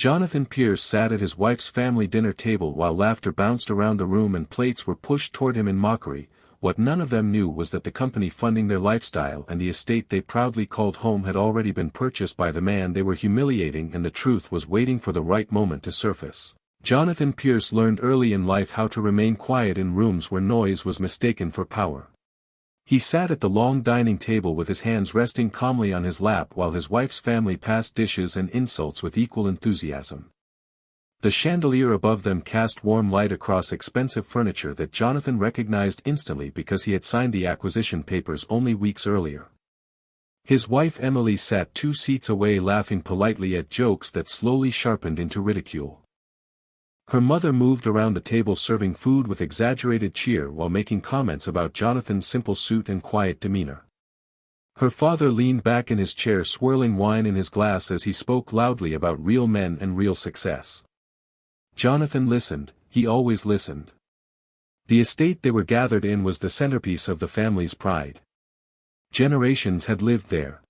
Jonathan Pierce sat at his wife's family dinner table while laughter bounced around the room and plates were pushed toward him in mockery. What none of them knew was that the company funding their lifestyle and the estate they proudly called home had already been purchased by the man they were humiliating, and the truth was waiting for the right moment to surface. Jonathan Pierce learned early in life how to remain quiet in rooms where noise was mistaken for power. He sat at the long dining table with his hands resting calmly on his lap while his wife's family passed dishes and insults with equal enthusiasm. The chandelier above them cast warm light across expensive furniture that Jonathan recognized instantly because he had signed the acquisition papers only weeks earlier. His wife Emily sat 2 seats away laughing politely at jokes that slowly sharpened into ridicule. Her mother moved around the table serving food with exaggerated cheer while making comments about Jonathan's simple suit and quiet demeanor. Her father leaned back in his chair swirling wine in his glass as he spoke loudly about real men and real success. Jonathan listened, he always listened. The estate they were gathered in was the centerpiece of the family's pride. Generations had lived there.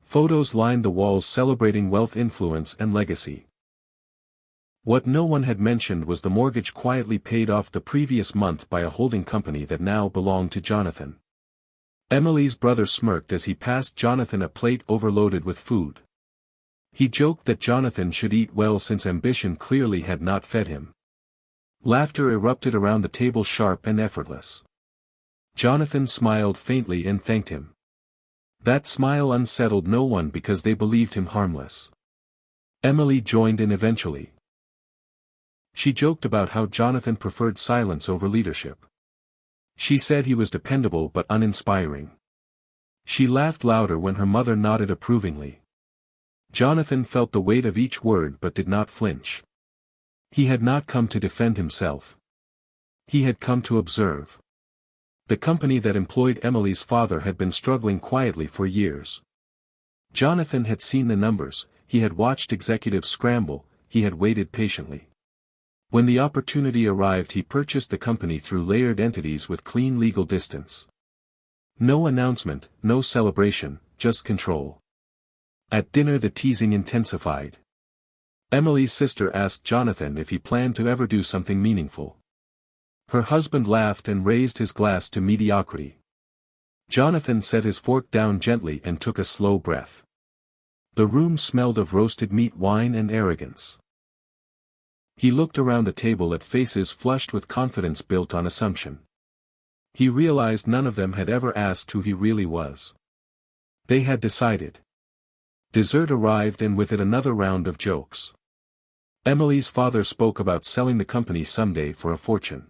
Photos lined the walls celebrating wealth, influence, and legacy. What no one had mentioned was the mortgage quietly paid off the previous month by a holding company that now belonged to Jonathan. Emily's brother smirked as he passed Jonathan a plate overloaded with food. He joked that Jonathan should eat well since ambition clearly had not fed him. Laughter erupted around the table, sharp and effortless. Jonathan smiled faintly and thanked him. That smile unsettled no one because they believed him harmless. Emily joined in eventually. She joked about how Jonathan preferred silence over leadership. She said he was dependable but uninspiring. She laughed louder when her mother nodded approvingly. Jonathan felt the weight of each word but did not flinch. He had not come to defend himself. He had come to observe. The company that employed Emily's father had been struggling quietly for years. Jonathan had seen the numbers, he had watched executives scramble, he had waited patiently. When the opportunity arrived, he purchased the company through layered entities with clean legal distance. No announcement, no celebration, just control. At dinner the teasing intensified. Emily's sister asked Jonathan if he planned to ever do something meaningful. Her husband laughed and raised his glass to mediocrity. Jonathan set his fork down gently and took a slow breath. The room smelled of roasted meat, wine, and arrogance. He looked around the table at faces flushed with confidence built on assumption. He realized none of them had ever asked who he really was. They had decided. Dessert arrived and with it another round of jokes. Emily's father spoke about selling the company someday for a fortune.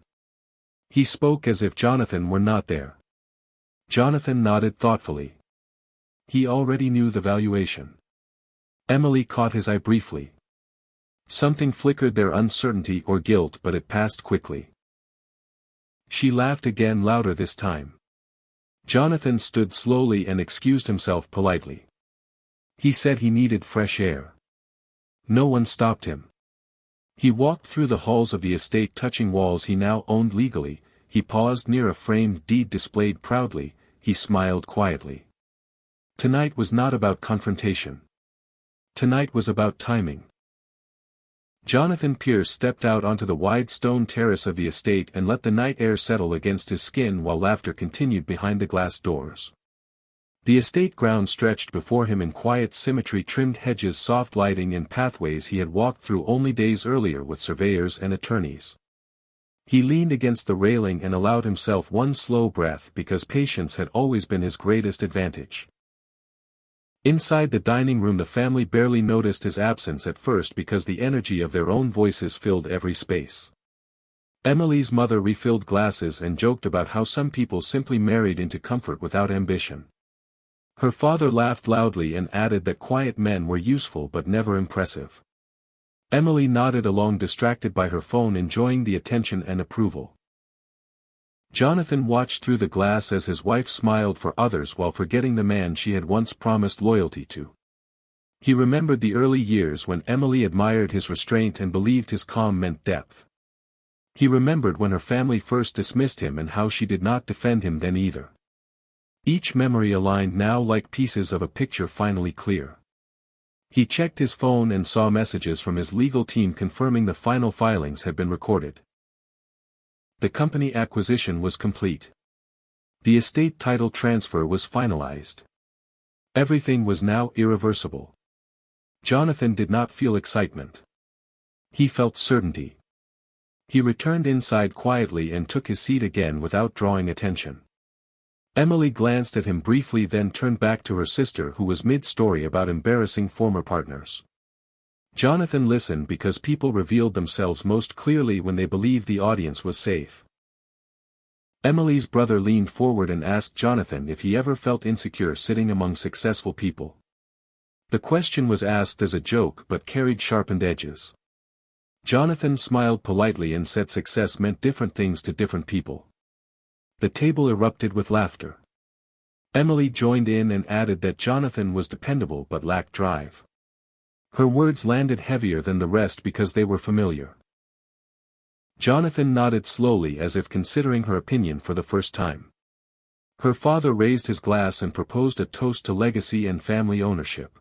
He spoke as if Jonathan were not there. Jonathan nodded thoughtfully. He already knew the valuation. Emily caught his eye briefly. Something flickered there, uncertainty or guilt, but it passed quickly. She laughed again, louder this time. Jonathan stood slowly and excused himself politely. He said he needed fresh air. No one stopped him. He walked through the halls of the estate, touching walls he now owned legally. He paused near a framed deed displayed proudly. He smiled quietly. Tonight was not about confrontation. Tonight was about timing. Jonathan Pierce stepped out onto the wide stone terrace of the estate and let the night air settle against his skin while laughter continued behind the glass doors. The estate ground stretched before him in quiet symmetry, trimmed hedges, soft lighting, and pathways he had walked through only days earlier with surveyors and attorneys. He leaned against the railing and allowed himself one slow breath because patience had always been his greatest advantage. Inside the dining room the family barely noticed his absence at first because the energy of their own voices filled every space. Emily's mother refilled glasses and joked about how some people simply married into comfort without ambition. Her father laughed loudly and added that quiet men were useful but never impressive. Emily nodded along, distracted by her phone, enjoying the attention and approval. Jonathan watched through the glass as his wife smiled for others while forgetting the man she had once promised loyalty to. He remembered the early years when Emily admired his restraint and believed his calm meant depth. He remembered when her family first dismissed him and how she did not defend him then either. Each memory aligned now like pieces of a picture finally clear. He checked his phone and saw messages from his legal team confirming the final filings had been recorded. The company acquisition was complete. The estate title transfer was finalized. Everything was now irreversible. Jonathan did not feel excitement. He felt certainty. He returned inside quietly and took his seat again without drawing attention. Emily glanced at him briefly, then turned back to her sister, who was mid-story about embarrassing former partners. Jonathan listened because people revealed themselves most clearly when they believed the audience was safe. Emily's brother leaned forward and asked Jonathan if he ever felt insecure sitting among successful people. The question was asked as a joke but carried sharpened edges. Jonathan smiled politely and said success meant different things to different people. The table erupted with laughter. Emily joined in and added that Jonathan was dependable but lacked drive. Her words landed heavier than the rest because they were familiar. Jonathan nodded slowly as if considering her opinion for the first time. Her father raised his glass and proposed a toast to legacy and family ownership.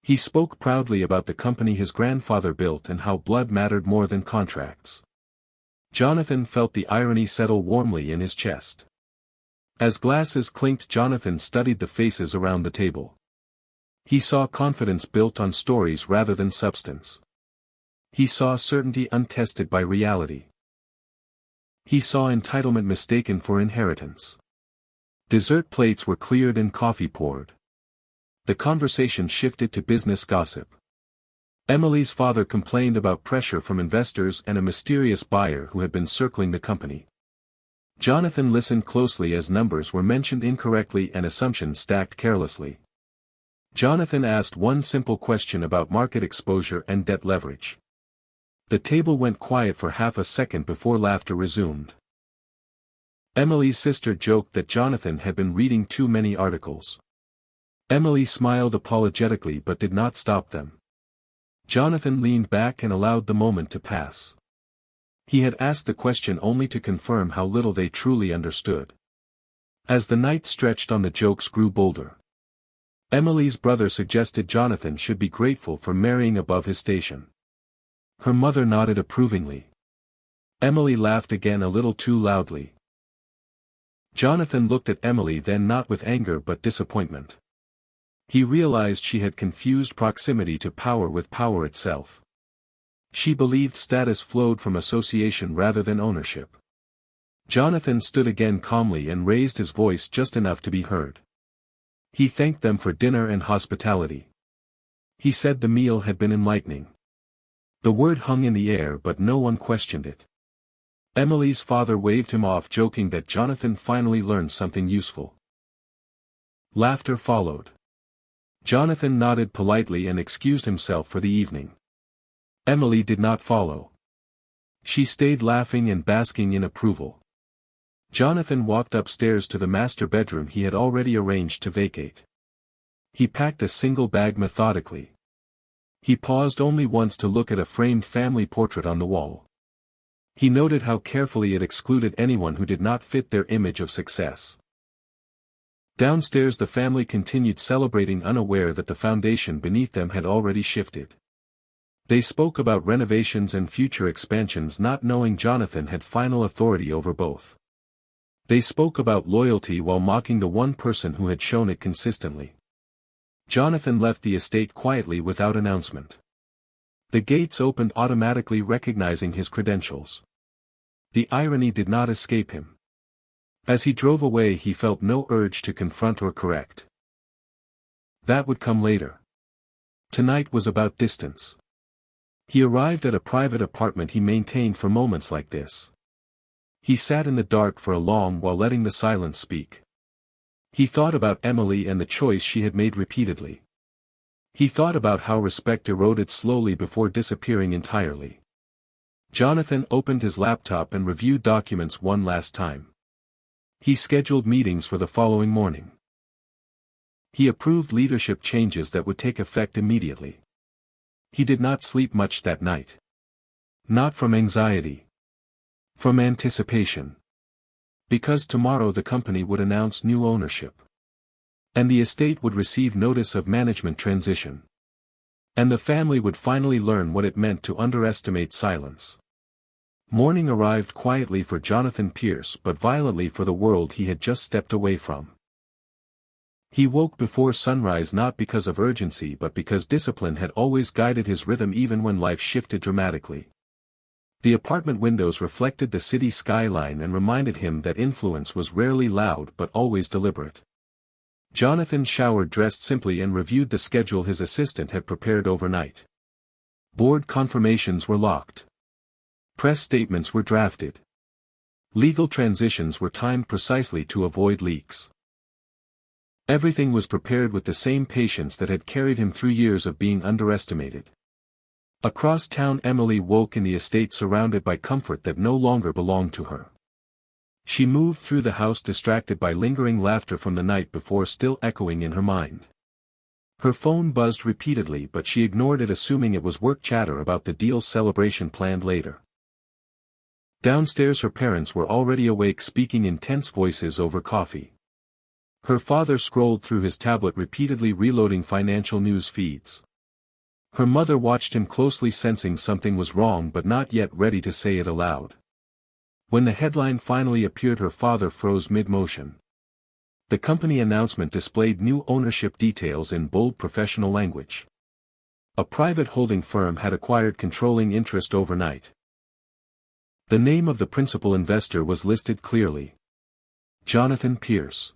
He spoke proudly about the company his grandfather built and how blood mattered more than contracts. Jonathan felt the irony settle warmly in his chest. As glasses clinked, Jonathan studied the faces around the table. He saw confidence built on stories rather than substance. He saw certainty untested by reality. He saw entitlement mistaken for inheritance. Dessert plates were cleared and coffee poured. The conversation shifted to business gossip. Emily's father complained about pressure from investors and a mysterious buyer who had been circling the company. Jonathan listened closely as numbers were mentioned incorrectly and assumptions stacked carelessly. Jonathan asked one simple question about market exposure and debt leverage. The table went quiet for half a second before laughter resumed. Emily's sister joked that Jonathan had been reading too many articles. Emily smiled apologetically but did not stop them. Jonathan leaned back and allowed the moment to pass. He had asked the question only to confirm how little they truly understood. As the night stretched on, the jokes grew bolder. Emily's brother suggested Jonathan should be grateful for marrying above his station. Her mother nodded approvingly. Emily laughed again, a little too loudly. Jonathan looked at Emily, then not with anger but disappointment. He realized she had confused proximity to power with power itself. She believed status flowed from association rather than ownership. Jonathan stood again calmly and raised his voice just enough to be heard. He thanked them for dinner and hospitality. He said the meal had been enlightening. The word hung in the air but no one questioned it. Emily's father waved him off, joking that Jonathan finally learned something useful. Laughter followed. Jonathan nodded politely and excused himself for the evening. Emily did not follow. She stayed laughing and basking in approval. Jonathan walked upstairs to the master bedroom he had already arranged to vacate. He packed a single bag methodically. He paused only once to look at a framed family portrait on the wall. He noted how carefully it excluded anyone who did not fit their image of success. Downstairs the family continued celebrating, unaware that the foundation beneath them had already shifted. They spoke about renovations and future expansions, not knowing Jonathan had final authority over both. They spoke about loyalty while mocking the one person who had shown it consistently. Jonathan left the estate quietly without announcement. The gates opened automatically, recognizing his credentials. The irony did not escape him. As he drove away, he felt no urge to confront or correct. That would come later. Tonight was about distance. He arrived at a private apartment he maintained for moments like this. He sat in the dark for a long while, letting the silence speak. He thought about Emily and the choice she had made repeatedly. He thought about how respect eroded slowly before disappearing entirely. Jonathan opened his laptop and reviewed documents one last time. He scheduled meetings for the following morning. He approved leadership changes that would take effect immediately. He did not sleep much that night. Not from anxiety. From anticipation. Because tomorrow the company would announce new ownership. And the estate would receive notice of management transition. And the family would finally learn what it meant to underestimate silence. Morning arrived quietly for Jonathan Pierce but violently for the world he had just stepped away from. He woke before sunrise not because of urgency but because discipline had always guided his rhythm even when life shifted dramatically. The apartment windows reflected the city skyline and reminded him that influence was rarely loud but always deliberate. Jonathan showered, dressed simply, and reviewed the schedule his assistant had prepared overnight. Board confirmations were locked. Press statements were drafted. Legal transitions were timed precisely to avoid leaks. Everything was prepared with the same patience that had carried him through years of being underestimated. Across town, Emily woke in the estate surrounded by comfort that no longer belonged to her. She moved through the house distracted by lingering laughter from the night before still echoing in her mind. Her phone buzzed repeatedly but she ignored it, assuming it was work chatter about the deal celebration planned later. Downstairs, her parents were already awake, speaking in tense voices over coffee. Her father scrolled through his tablet, repeatedly reloading financial news feeds. Her mother watched him closely, sensing something was wrong but not yet ready to say it aloud. When the headline finally appeared, her father froze mid-motion. The company announcement displayed new ownership details in bold professional language. A private holding firm had acquired controlling interest overnight. The name of the principal investor was listed clearly: Jonathan Pierce.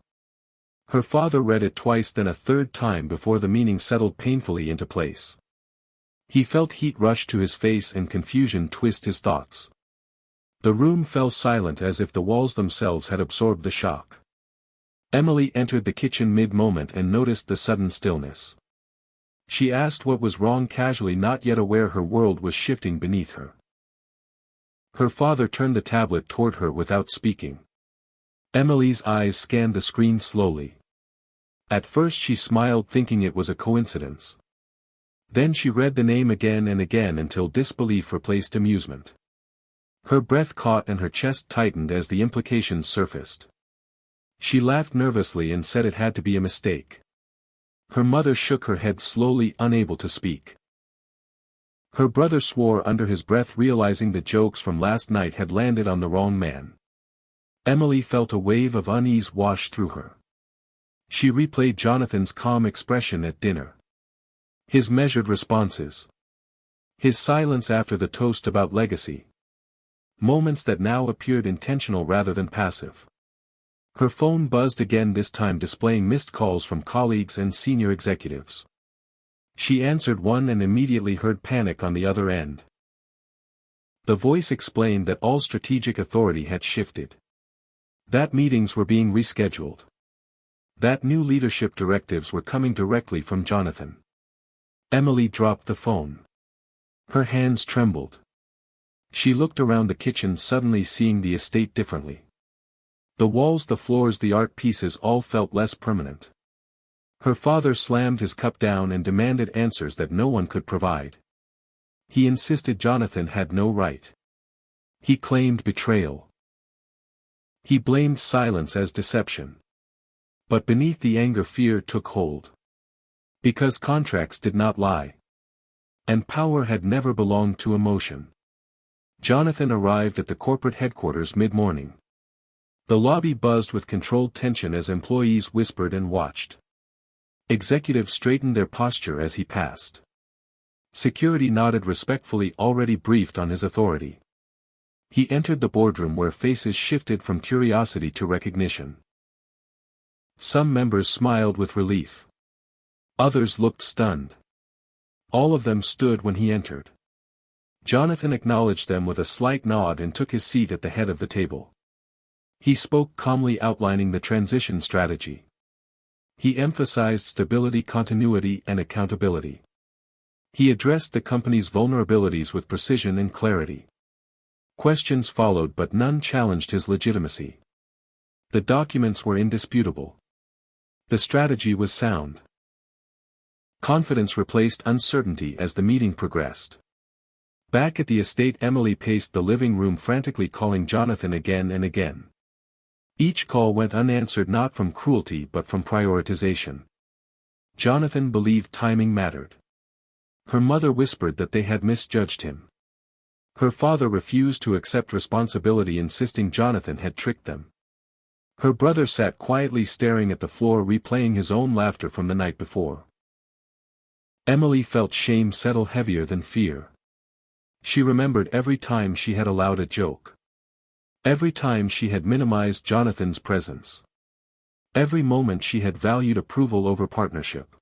Her father read it twice, then a third time before the meaning settled painfully into place. He felt heat rush to his face and confusion twist his thoughts. The room fell silent as if the walls themselves had absorbed the shock. Emily entered the kitchen mid-moment and noticed the sudden stillness. She asked what was wrong casually, not yet aware her world was shifting beneath her. Her father turned the tablet toward her without speaking. Emily's eyes scanned the screen slowly. At first she smiled, thinking it was a coincidence. Then she read the name again and again until disbelief replaced amusement. Her breath caught and her chest tightened as the implications surfaced. She laughed nervously and said it had to be a mistake. Her mother shook her head slowly, unable to speak. Her brother swore under his breath, realizing the jokes from last night had landed on the wrong man. Emily felt a wave of unease wash through her. She replayed Jonathan's calm expression at dinner. His measured responses. His silence after the toast about legacy. Moments that now appeared intentional rather than passive. Her phone buzzed again, this time displaying missed calls from colleagues and senior executives. She answered one and immediately heard panic on the other end. The voice explained that all strategic authority had shifted. That meetings were being rescheduled. That new leadership directives were coming directly from Jonathan. Emily dropped the phone. Her hands trembled. She looked around the kitchen, suddenly seeing the estate differently. The walls, the floors, the art pieces all felt less permanent. Her father slammed his cup down and demanded answers that no one could provide. He insisted Jonathan had no right. He claimed betrayal. He blamed silence as deception. But beneath the anger, fear took hold. Because contracts did not lie. And power had never belonged to emotion. Jonathan arrived at the corporate headquarters mid-morning. The lobby buzzed with controlled tension as employees whispered and watched. Executives straightened their posture as he passed. Security nodded respectfully, already briefed on his authority. He entered the boardroom where faces shifted from curiosity to recognition. Some members smiled with relief. Others looked stunned. All of them stood when he entered. Jonathan acknowledged them with a slight nod and took his seat at the head of the table. He spoke calmly, outlining the transition strategy. He emphasized stability, continuity, and accountability. He addressed the company's vulnerabilities with precision and clarity. Questions followed, but none challenged his legitimacy. The documents were indisputable. The strategy was sound. Confidence replaced uncertainty as the meeting progressed. Back at the estate, Emily paced the living room, frantically calling Jonathan again and again. Each call went unanswered, not from cruelty but from prioritization. Jonathan believed timing mattered. Her mother whispered that they had misjudged him. Her father refused to accept responsibility, insisting Jonathan had tricked them. Her brother sat quietly staring at the floor, replaying his own laughter from the night before. Emily felt shame settle heavier than fear. She remembered every time she had allowed a joke. Every time she had minimized Jonathan's presence. Every moment she had valued approval over partnership.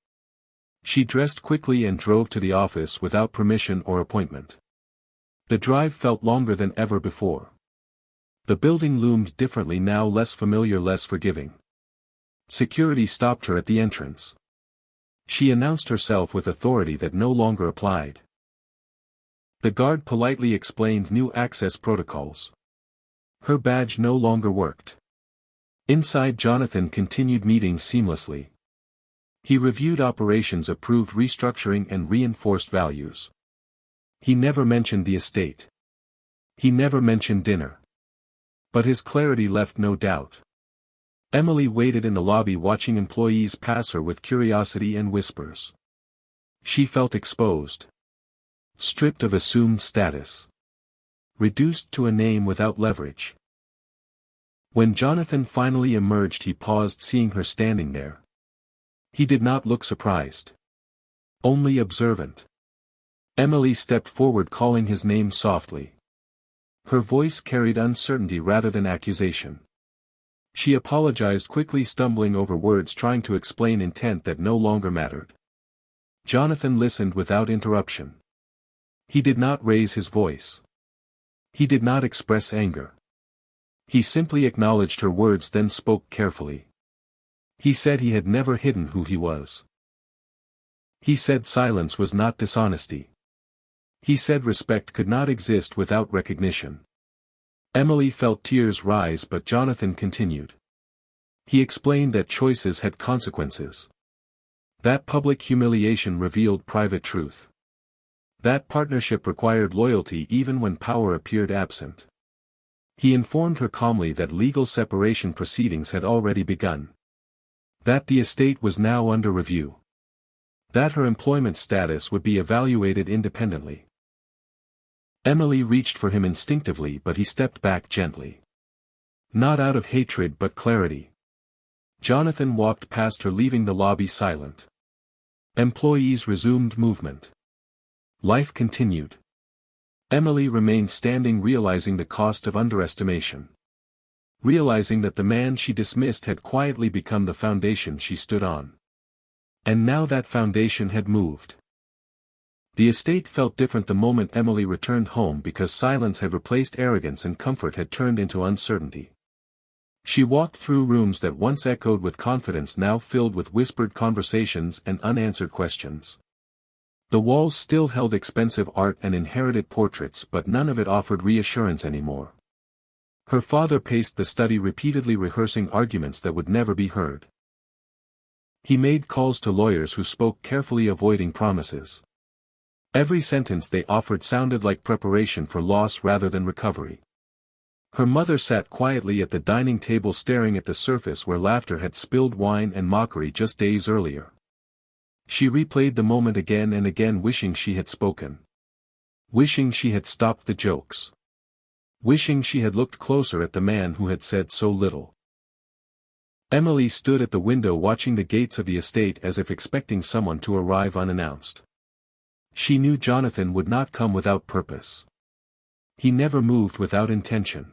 She dressed quickly and drove to the office without permission or appointment. The drive felt longer than ever before. The building loomed differently now, less familiar, less forgiving. Security stopped her at the entrance. She announced herself with authority that no longer applied. The guard politely explained new access protocols. Her badge no longer worked. Inside, Jonathan continued meetings seamlessly. He reviewed operations, approved restructuring, and reinforced values. He never mentioned the estate. He never mentioned dinner. But his clarity left no doubt. Emily waited in the lobby, watching employees pass her with curiosity and whispers. She felt exposed. Stripped of assumed status. Reduced to a name without leverage. When Jonathan finally emerged, he paused, seeing her standing there. He did not look surprised. Only observant. Emily stepped forward, calling his name softly. Her voice carried uncertainty rather than accusation. She apologized quickly, stumbling over words, trying to explain intent that no longer mattered. Jonathan listened without interruption. He did not raise his voice. He did not express anger. He simply acknowledged her words, then spoke carefully. He said he had never hidden who he was. He said silence was not dishonesty. He said respect could not exist without recognition. Emily felt tears rise, but Jonathan continued. He explained that choices had consequences. That public humiliation revealed private truth. That partnership required loyalty even when power appeared absent. He informed her calmly that legal separation proceedings had already begun. That the estate was now under review. That her employment status would be evaluated independently. Emily reached for him instinctively, but he stepped back gently. Not out of hatred but clarity. Jonathan walked past her, leaving the lobby silent. Employees resumed movement. Life continued. Emily remained standing, realizing the cost of underestimation. Realizing that the man she dismissed had quietly become the foundation she stood on. And now that foundation had moved. The estate felt different the moment Emily returned home, because silence had replaced arrogance and comfort had turned into uncertainty. She walked through rooms that once echoed with confidence, now filled with whispered conversations and unanswered questions. The walls still held expensive art and inherited portraits, but none of it offered reassurance anymore. Her father paced the study, repeatedly rehearsing arguments that would never be heard. He made calls to lawyers who spoke carefully, avoiding promises. Every sentence they offered sounded like preparation for loss rather than recovery. Her mother sat quietly at the dining table, staring at the surface where laughter had spilled wine and mockery just days earlier. She replayed the moment again and again, wishing she had spoken. Wishing she had stopped the jokes. Wishing she had looked closer at the man who had said so little. Emily stood at the window, watching the gates of the estate as if expecting someone to arrive unannounced. She knew Jonathan would not come without purpose. He never moved without intention.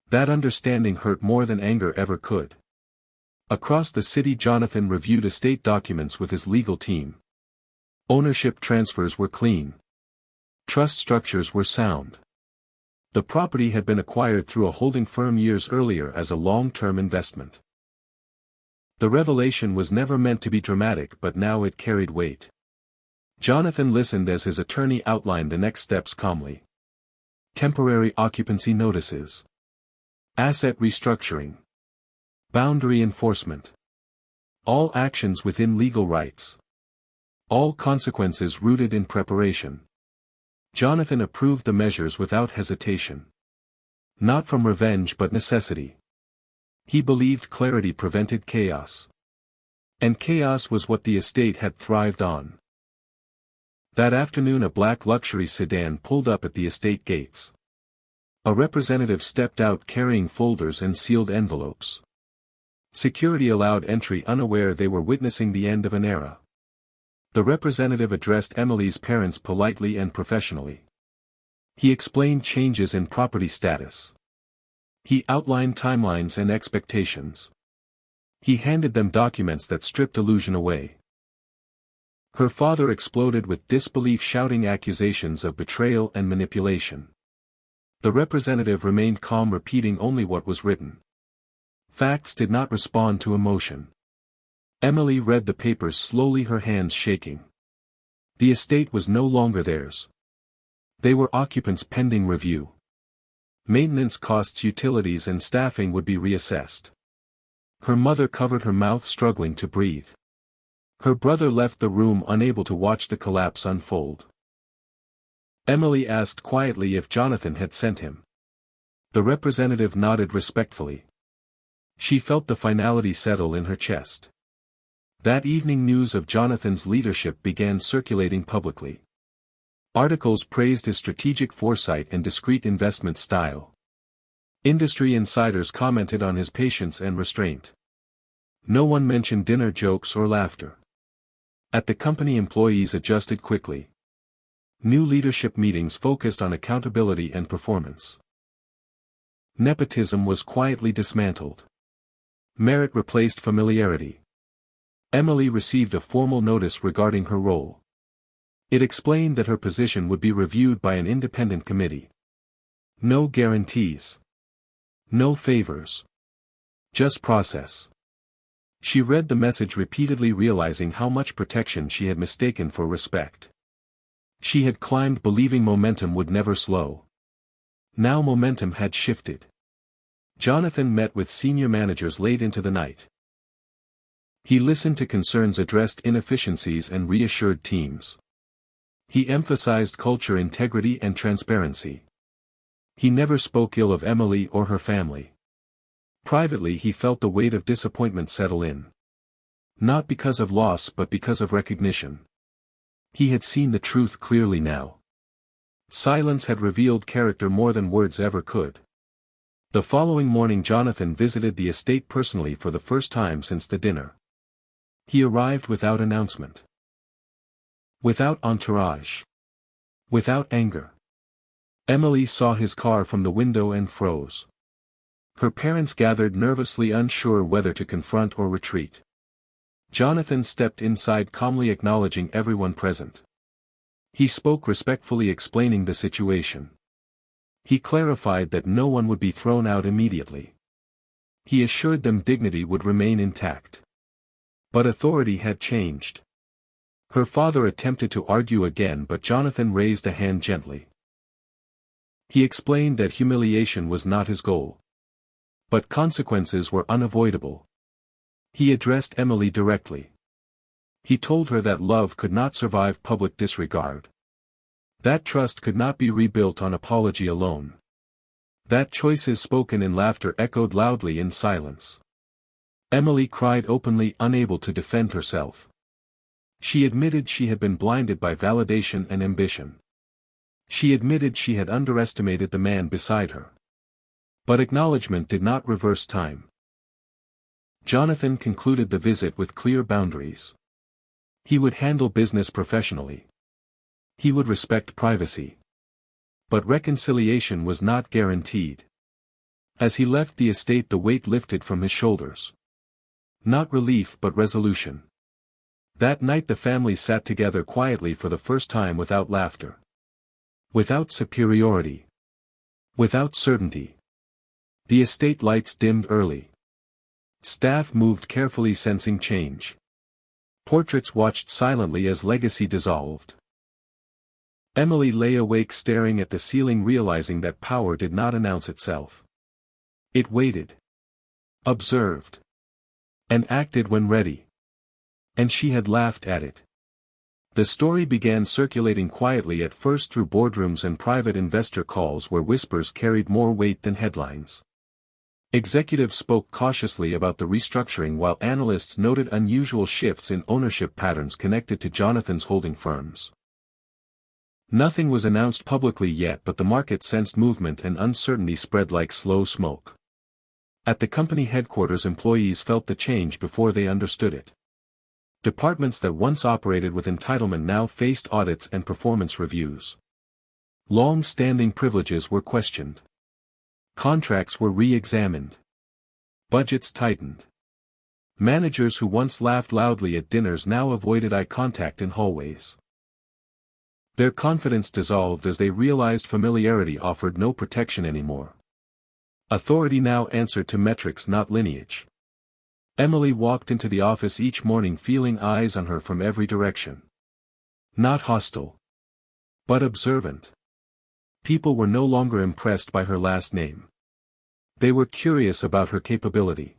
That understanding hurt more than anger ever could. Across the city, Jonathan reviewed estate documents with his legal team. Ownership transfers were clean. Trust structures were sound. The property had been acquired through a holding firm years earlier as a long-term investment. The revelation was never meant to be dramatic, but now it carried weight. Jonathan listened as his attorney outlined the next steps calmly. Temporary occupancy notices. Asset restructuring. Boundary enforcement. All actions within legal rights. All consequences rooted in preparation. Jonathan approved the measures without hesitation. Not from revenge but necessity. He believed clarity prevented chaos. And chaos was what the estate had thrived on. That afternoon a black luxury sedan pulled up at the estate gates. A representative stepped out carrying folders and sealed envelopes. Security allowed entry unaware they were witnessing the end of an era. The representative addressed Emily's parents politely and professionally. He explained changes in property status. He outlined timelines and expectations. He handed them documents that stripped illusion away. Her father exploded with disbelief, shouting accusations of betrayal and manipulation. The representative remained calm, repeating only what was written. Facts did not respond to emotion. Emily read the papers slowly, her hands shaking. The estate was no longer theirs. They were occupants pending review. Maintenance costs, utilities and staffing would be reassessed. Her mother covered her mouth, struggling to breathe. Her brother left the room, unable to watch the collapse unfold. Emily asked quietly if Jonathan had sent him. The representative nodded respectfully. She felt the finality settle in her chest. That evening news of Jonathan's leadership began circulating publicly. Articles praised his strategic foresight and discreet investment style. Industry insiders commented on his patience and restraint. No one mentioned dinner jokes or laughter. At the company, employees adjusted quickly. New leadership meetings focused on accountability and performance. Nepotism was quietly dismantled. Merit replaced familiarity. Emily received a formal notice regarding her role. It explained that her position would be reviewed by an independent committee. No guarantees. No favors. Just process. She read the message repeatedly, realizing how much protection she had mistaken for respect. She had climbed believing momentum would never slow. Now momentum had shifted. Jonathan met with senior managers late into the night. He listened to concerns, addressed inefficiencies and reassured teams. He emphasized culture, integrity and transparency. He never spoke ill of Emily or her family. Privately he felt the weight of disappointment settle in. Not because of loss but because of recognition. He had seen the truth clearly now. Silence had revealed character more than words ever could. The following morning Jonathan visited the estate personally for the first time since the dinner. He arrived without announcement. Without entourage. Without anger. Emily saw his car from the window and froze. Her parents gathered nervously, unsure whether to confront or retreat. Jonathan stepped inside, calmly acknowledging everyone present. He spoke respectfully, explaining the situation. He clarified that no one would be thrown out immediately. He assured them dignity would remain intact. But authority had changed. Her father attempted to argue again, but Jonathan raised a hand gently. He explained that humiliation was not his goal. But consequences were unavoidable. He addressed Emily directly. He told her that love could not survive public disregard. That trust could not be rebuilt on apology alone. That choices spoken in laughter echoed loudly in silence. Emily cried openly, unable to defend herself. She admitted she had been blinded by validation and ambition. She admitted she had underestimated the man beside her. But acknowledgement did not reverse time. Jonathan concluded the visit with clear boundaries. He would handle business professionally. He would respect privacy. But reconciliation was not guaranteed. As he left the estate, the weight lifted from his shoulders. Not relief but resolution. That night the family sat together quietly for the first time, without laughter. Without superiority. Without certainty. The estate lights dimmed early. Staff moved carefully, sensing change. Portraits watched silently as legacy dissolved. Emily lay awake, staring at the ceiling, realizing that power did not announce itself. It waited. Observed. And acted when ready. And she had laughed at it. The story began circulating quietly, at first through boardrooms and private investor calls where whispers carried more weight than headlines. Executives spoke cautiously about the restructuring, while analysts noted unusual shifts in ownership patterns connected to Jonathan's holding firms. Nothing was announced publicly yet, but the market sensed movement and uncertainty spread like slow smoke. At the company headquarters, employees felt the change before they understood it. Departments that once operated with entitlement now faced audits and performance reviews. Long-standing privileges were questioned. Contracts were re-examined. Budgets tightened. Managers who once laughed loudly at dinners now avoided eye contact in hallways. Their confidence dissolved as they realized familiarity offered no protection anymore. Authority now answered to metrics, not lineage. Emily walked into the office each morning feeling eyes on her from every direction. Not hostile, but observant. People were no longer impressed by her last name. They were curious about her capability.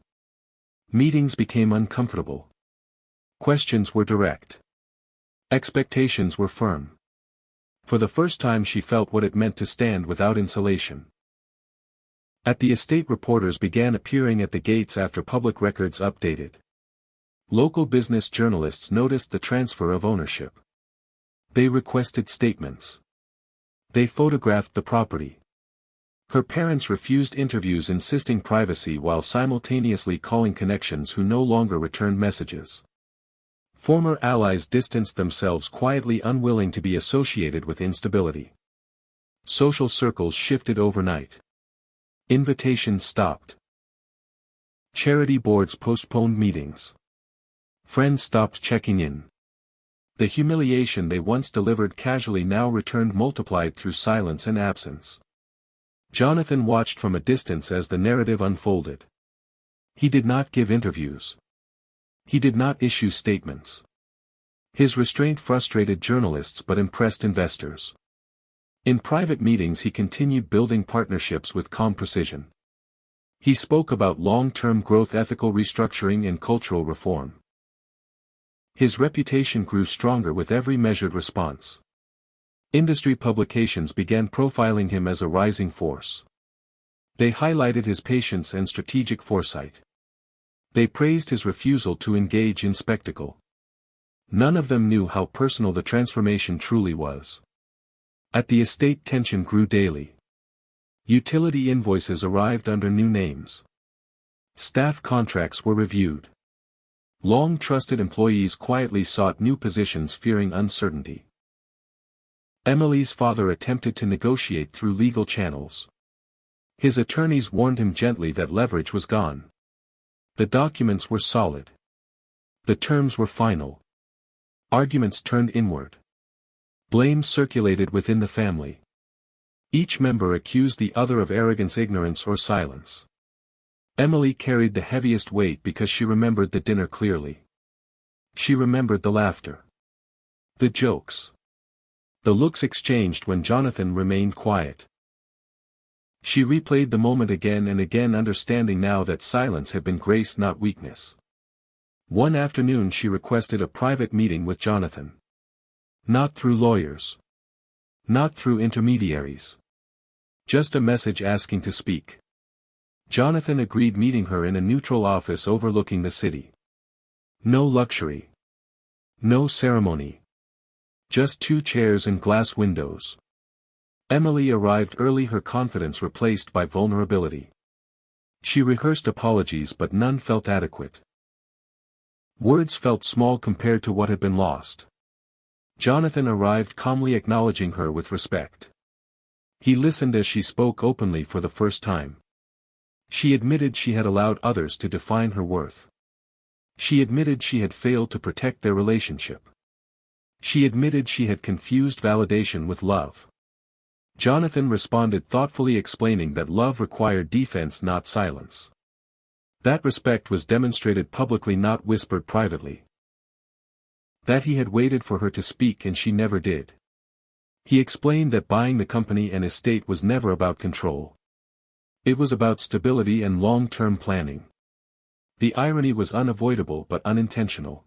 Meetings became uncomfortable. Questions were direct. Expectations were firm. For the first time she felt what it meant to stand without insulation. At the estate, reporters began appearing at the gates after public records updated. Local business journalists noticed the transfer of ownership. They requested statements. They photographed the property. Her parents refused interviews, insisting privacy while simultaneously calling connections who no longer returned messages. Former allies distanced themselves quietly, unwilling to be associated with instability. Social circles shifted overnight. Invitations stopped. Charity boards postponed meetings. Friends stopped checking in. The humiliation they once delivered casually now returned, multiplied through silence and absence. Jonathan watched from a distance as the narrative unfolded. He did not give interviews. He did not issue statements. His restraint frustrated journalists but impressed investors. In private meetings he continued building partnerships with calm precision. He spoke about long-term growth, ethical restructuring, and cultural reform. His reputation grew stronger with every measured response. Industry publications began profiling him as a rising force. They highlighted his patience and strategic foresight. They praised his refusal to engage in spectacle. None of them knew how personal the transformation truly was. At the estate, tension grew daily. Utility invoices arrived under new names. Staff contracts were reviewed. Long-trusted employees quietly sought new positions, fearing uncertainty. Emily's father attempted to negotiate through legal channels. His attorneys warned him gently that leverage was gone. The documents were solid. The terms were final. Arguments turned inward. Blame circulated within the family. Each member accused the other of arrogance, ignorance, or silence. Emily carried the heaviest weight because she remembered the dinner clearly. She remembered the laughter. The jokes. The looks exchanged when Jonathan remained quiet. She replayed the moment again and again, understanding now that silence had been grace, not weakness. One afternoon she requested a private meeting with Jonathan. Not through lawyers. Not through intermediaries. Just a message asking to speak. Jonathan agreed, meeting her in a neutral office overlooking the city. No luxury. No ceremony. Just 2 chairs and glass windows. Emily arrived early, her confidence replaced by vulnerability. She rehearsed apologies, but none felt adequate. Words felt small compared to what had been lost. Jonathan arrived calmly, acknowledging her with respect. He listened as she spoke openly for the first time. She admitted she had allowed others to define her worth. She admitted she had failed to protect their relationship. She admitted she had confused validation with love. Jonathan responded thoughtfully, explaining that love required defense, not silence. That respect was demonstrated publicly, not whispered privately. That he had waited for her to speak and she never did. He explained that buying the company and estate was never about control. It was about stability and long-term planning. The irony was unavoidable but unintentional.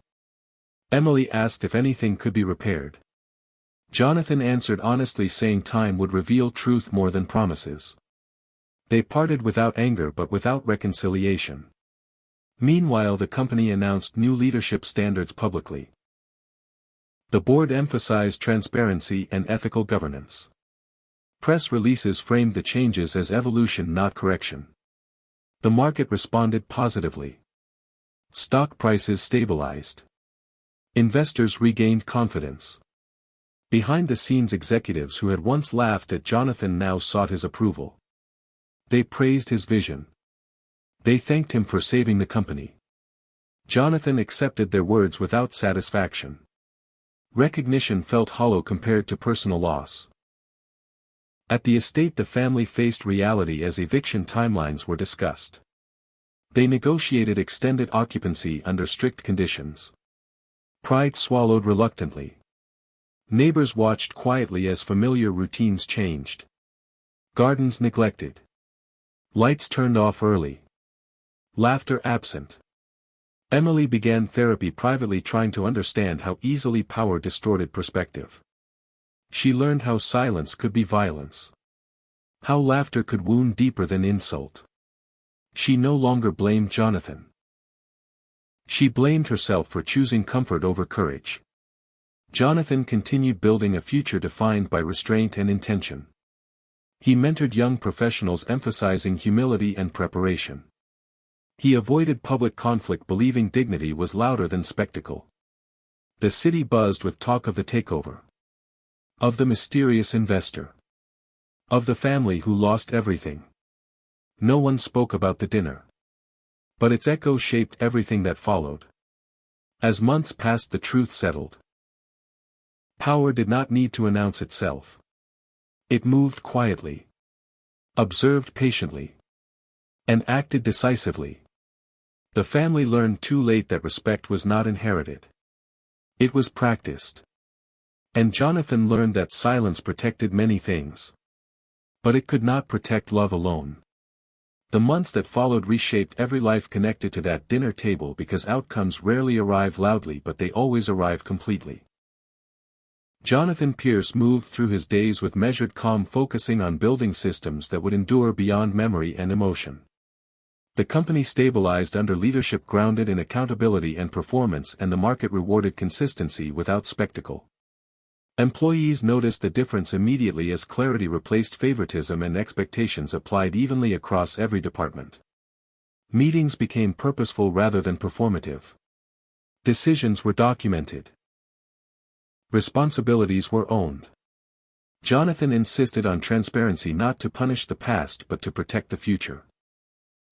Emily asked if anything could be repaired. Jonathan answered honestly, saying time would reveal truth more than promises. They parted without anger but without reconciliation. Meanwhile, the company announced new leadership standards publicly. The board emphasized transparency and ethical governance. Press releases framed the changes as evolution, not correction. The market responded positively. Stock prices stabilized. Investors regained confidence. Behind-the-scenes executives who had once laughed at Jonathan now sought his approval. They praised his vision. They thanked him for saving the company. Jonathan accepted their words without satisfaction. Recognition felt hollow compared to personal loss. At the estate, the family faced reality as eviction timelines were discussed. They negotiated extended occupancy under strict conditions. Pride swallowed reluctantly. Neighbors watched quietly as familiar routines changed. Gardens neglected. Lights turned off early. Laughter absent. Emily began therapy privately, trying to understand how easily power distorted perspective. She learned how silence could be violence. How laughter could wound deeper than insult. She no longer blamed Jonathan. She blamed herself for choosing comfort over courage. Jonathan continued building a future defined by restraint and intention. He mentored young professionals, emphasizing humility and preparation. He avoided public conflict, believing dignity was louder than spectacle. The city buzzed with talk of the takeover. Of the mysterious investor. Of the family who lost everything. No one spoke about the dinner. But its echo shaped everything that followed. As months passed, the truth settled. Power did not need to announce itself. It moved quietly. Observed patiently. And acted decisively. The family learned too late that respect was not inherited. It was practiced. And Jonathan learned that silence protected many things. But it could not protect love alone. The months that followed reshaped every life connected to that dinner table, because outcomes rarely arrive loudly, but they always arrive completely. Jonathan Pierce moved through his days with measured calm, focusing on building systems that would endure beyond memory and emotion. The company stabilized under leadership grounded in accountability and performance, and the market rewarded consistency without spectacle. Employees noticed the difference immediately as clarity replaced favoritism and expectations applied evenly across every department. Meetings became purposeful rather than performative. Decisions were documented. Responsibilities were owned. Jonathan insisted on transparency, not to punish the past but to protect the future.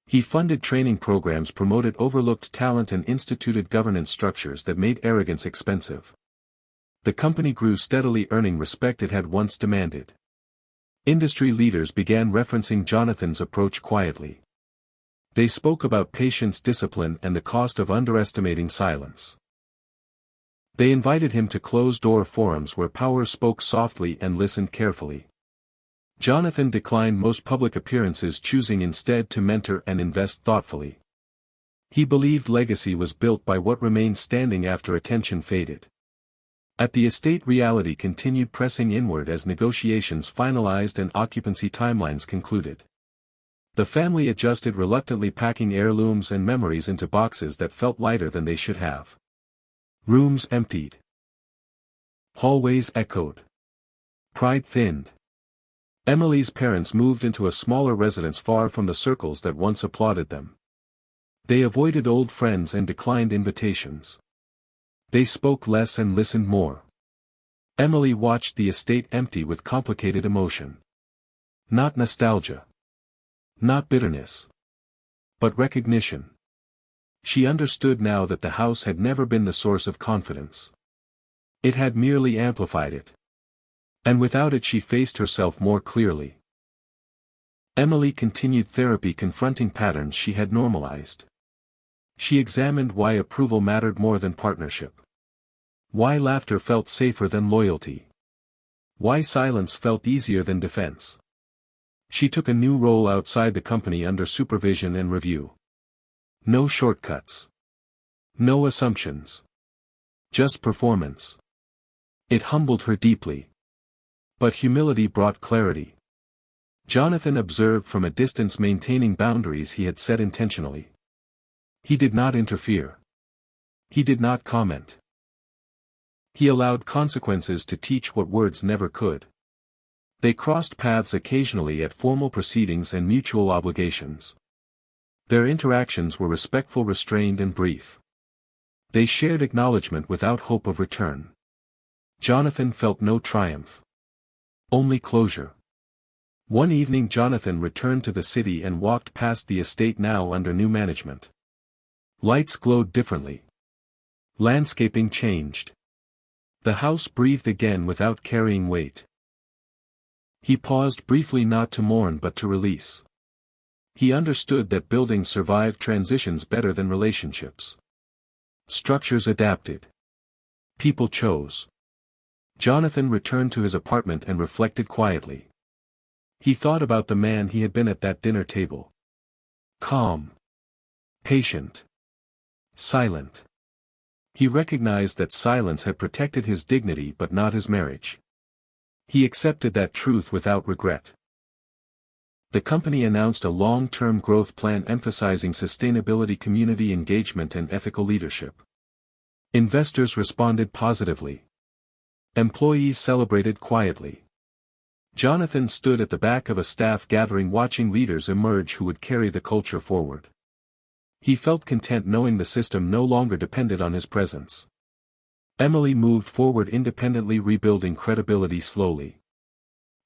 He funded training programs, promoted overlooked talent, and instituted governance structures that made arrogance expensive. The company grew steadily, earning respect it had once demanded. Industry leaders began referencing Jonathan's approach quietly. They spoke about patience, discipline, and the cost of underestimating silence. They invited him to closed-door forums where power spoke softly and listened carefully. Jonathan declined most public appearances, choosing instead to mentor and invest thoughtfully. He believed legacy was built by what remained standing after attention faded. At the estate, reality continued pressing inward as negotiations finalized and occupancy timelines concluded. The family adjusted reluctantly, packing heirlooms and memories into boxes that felt lighter than they should have. Rooms emptied. Hallways echoed. Pride thinned. Emily's parents moved into a smaller residence far from the circles that once applauded them. They avoided old friends and declined invitations. They spoke less and listened more. Emily watched the estate empty with complicated emotion. Not nostalgia. Not bitterness. But recognition. She understood now that the house had never been the source of confidence. It had merely amplified it. And without it, she faced herself more clearly. Emily continued therapy, confronting patterns she had normalized. She examined why approval mattered more than partnership. Why laughter felt safer than loyalty. Why silence felt easier than defense. She took a new role outside the company under supervision and review. No shortcuts. No assumptions. Just performance. It humbled her deeply. But humility brought clarity. Jonathan observed from a distance, maintaining boundaries he had set intentionally. He did not interfere. He did not comment. He allowed consequences to teach what words never could. They crossed paths occasionally at formal proceedings and mutual obligations. Their interactions were respectful, restrained, and brief. They shared acknowledgement without hope of return. Jonathan felt no triumph. Only closure. One evening Jonathan returned to the city and walked past the estate now under new management. Lights glowed differently. Landscaping changed. The house breathed again without carrying weight. He paused briefly, not to mourn but to release. He understood that buildings survive transitions better than relationships. Structures adapted. People chose. Jonathan returned to his apartment and reflected quietly. He thought about the man he had been at that dinner table. Calm. Patient. Silent. He recognized that silence had protected his dignity but not his marriage. He accepted that truth without regret. The company announced a long-term growth plan emphasizing sustainability, community engagement, and ethical leadership. Investors responded positively. Employees celebrated quietly. Jonathan stood at the back of a staff gathering, watching leaders emerge who would carry the culture forward. He felt content knowing the system no longer depended on his presence. Emily moved forward independently, rebuilding credibility slowly.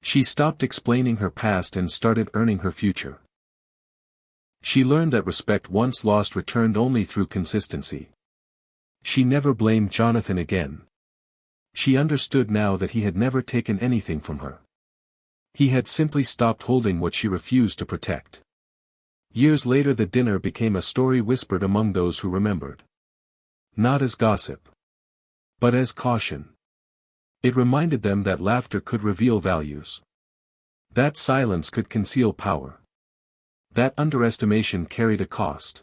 She stopped explaining her past and started earning her future. She learned that respect once lost returned only through consistency. She never blamed Jonathan again. She understood now that he had never taken anything from her. He had simply stopped holding what she refused to protect. Years later the dinner became a story whispered among those who remembered. Not as gossip, but as caution. It reminded them that laughter could reveal values. That silence could conceal power. That underestimation carried a cost.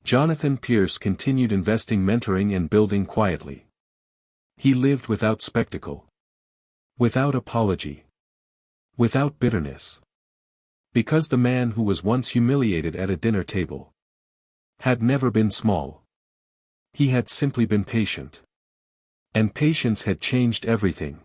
Jonathan Pierce continued investing, mentoring, and building quietly. He lived without spectacle. Without apology. Without bitterness. Because the man who was once humiliated at a dinner table had never been small. He had simply been patient. And patience had changed everything.